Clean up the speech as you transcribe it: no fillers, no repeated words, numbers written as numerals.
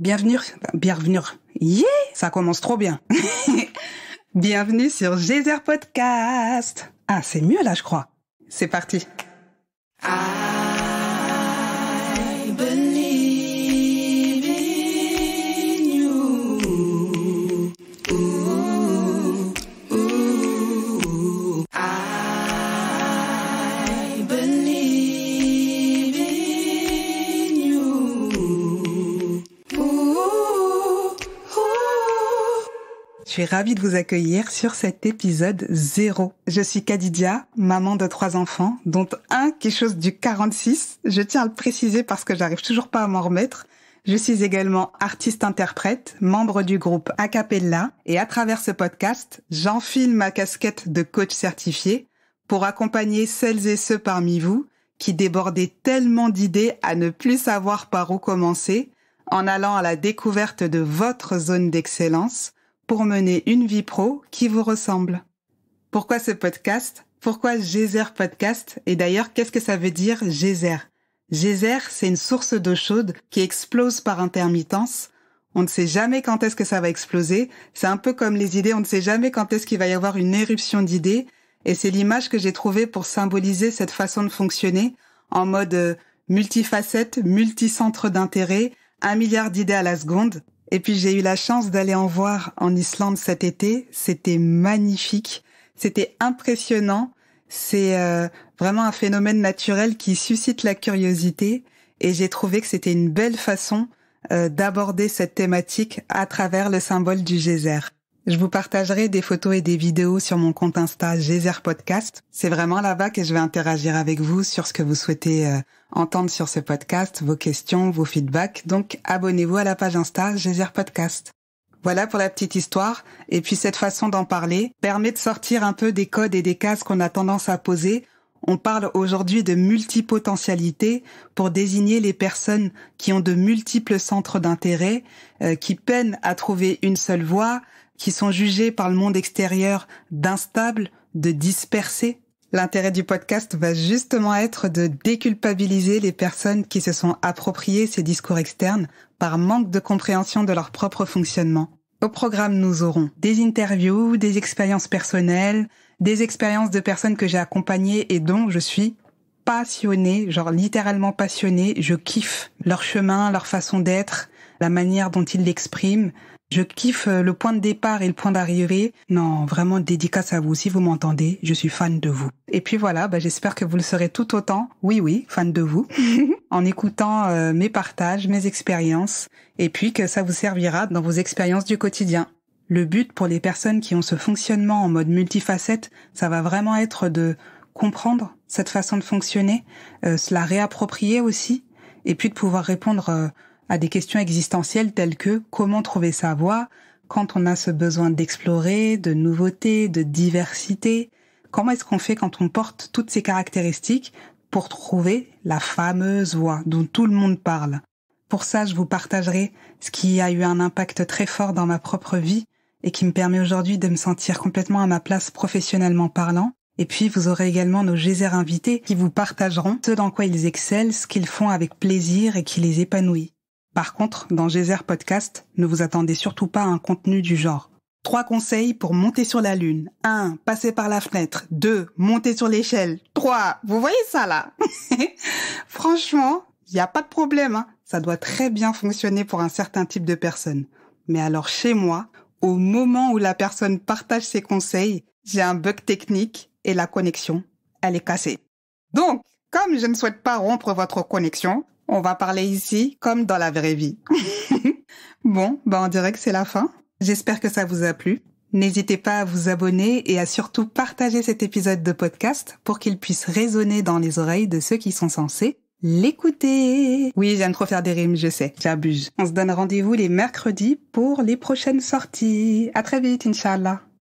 Bienvenue. Yeah, ça commence trop bien. Bienvenue sur Geyser Podcast. Ah, c'est mieux là, je crois. C'est parti. I believe in you. Ooh, ooh. I believe in you. Ooh, ooh. Je suis ravie de vous accueillir sur cet épisode 0. Je suis Kadidia, maman de 3 enfants, dont un qui est chose du 46. Je tiens à le préciser parce que j'arrive toujours pas à m'en remettre. Je suis également artiste-interprète, membre du groupe Acapella, et à travers ce podcast, j'enfile ma casquette de coach certifié pour accompagner celles et ceux parmi vous qui débordaient tellement d'idées à ne plus savoir par où commencer, en allant à la découverte de votre zone d'excellence pour mener une vie pro qui vous ressemble. Pourquoi ce podcast ? Pourquoi Geyser Podcast ? Et d'ailleurs, qu'est-ce que ça veut dire Geyser ? Geyser, c'est une source d'eau chaude qui explose par intermittence. On ne sait jamais quand est-ce que ça va exploser. C'est un peu comme les idées, on ne sait jamais quand est-ce qu'il va y avoir une éruption d'idées. Et c'est l'image que j'ai trouvée pour symboliser cette façon de fonctionner en mode multifacette, multicentre d'intérêt, 1 milliard d'idées à la seconde. Et puis j'ai eu la chance d'aller en voir en Islande cet été. C'était magnifique, c'était impressionnant. C'est vraiment un phénomène naturel qui suscite la curiosité. Et j'ai trouvé que c'était une belle façon d'aborder cette thématique à travers le symbole du geyser. Je vous partagerai des photos et des vidéos sur mon compte Insta Geyser Podcast. C'est vraiment là-bas que je vais interagir avec vous sur ce que vous souhaitez entendre sur ce podcast, vos questions, vos feedbacks. Donc, abonnez-vous à la page Insta Geyser Podcast. Voilà pour la petite histoire. Et puis, cette façon d'en parler permet de sortir un peu des codes et des cases qu'on a tendance à poser. On parle aujourd'hui de multipotentialité pour désigner les personnes qui ont de multiples centres d'intérêt, qui peinent à trouver une seule voie, qui sont jugés par le monde extérieur d'instables, de dispersés. L'intérêt du podcast va justement être de déculpabiliser les personnes qui se sont appropriées ces discours externes par manque de compréhension de leur propre fonctionnement. Au programme, nous aurons des interviews, des expériences personnelles, des expériences de personnes que j'ai accompagnées et dont je suis passionnée, genre littéralement passionnée. Je kiffe leur chemin, leur façon d'être, la manière dont ils l'expriment. Je kiffe le point de départ et le point d'arrivée. Non, vraiment dédicace à vous. Si vous m'entendez, je suis fan de vous. Et puis voilà, j'espère que vous le serez tout autant. Oui, fan de vous. En écoutant mes partages, mes expériences. Et puis que ça vous servira dans vos expériences du quotidien. Le but pour les personnes qui ont ce fonctionnement en mode multifacette, ça va vraiment être de comprendre cette façon de fonctionner, se la réapproprier aussi. Et puis de pouvoir répondre à des questions existentielles telles que comment trouver sa voie quand on a ce besoin d'explorer, de nouveauté, de diversité. Comment est-ce qu'on fait quand on porte toutes ces caractéristiques pour trouver la fameuse voie dont tout le monde parle. Pour ça, je vous partagerai ce qui a eu un impact très fort dans ma propre vie et qui me permet aujourd'hui de me sentir complètement à ma place professionnellement parlant. Et puis, vous aurez également nos geysers invités qui vous partageront ce dans quoi ils excellent, ce qu'ils font avec plaisir et qui les épanouit. Par contre, dans Geyser Podcast, ne vous attendez surtout pas à un contenu du genre 3 conseils pour monter sur la lune. 1. Passer par la fenêtre. 2. Monter sur l'échelle. 3. Vous voyez ça là? Franchement, il n'y a pas de problème. Hein. Ça doit très bien fonctionner pour un certain type de personne. Mais alors chez moi, au moment où la personne partage ses conseils, j'ai un bug technique et la connexion, elle est cassée. Donc, comme je ne souhaite pas rompre votre connexion, on va parler ici comme dans la vraie vie. Bon, on dirait que c'est la fin. J'espère que ça vous a plu. N'hésitez pas à vous abonner et à surtout partager cet épisode de podcast pour qu'il puisse résonner dans les oreilles de ceux qui sont censés l'écouter. Oui, j'aime trop faire des rimes, je sais, j'abuse. On se donne rendez-vous les mercredis pour les prochaines sorties. À très vite, Inch'Allah.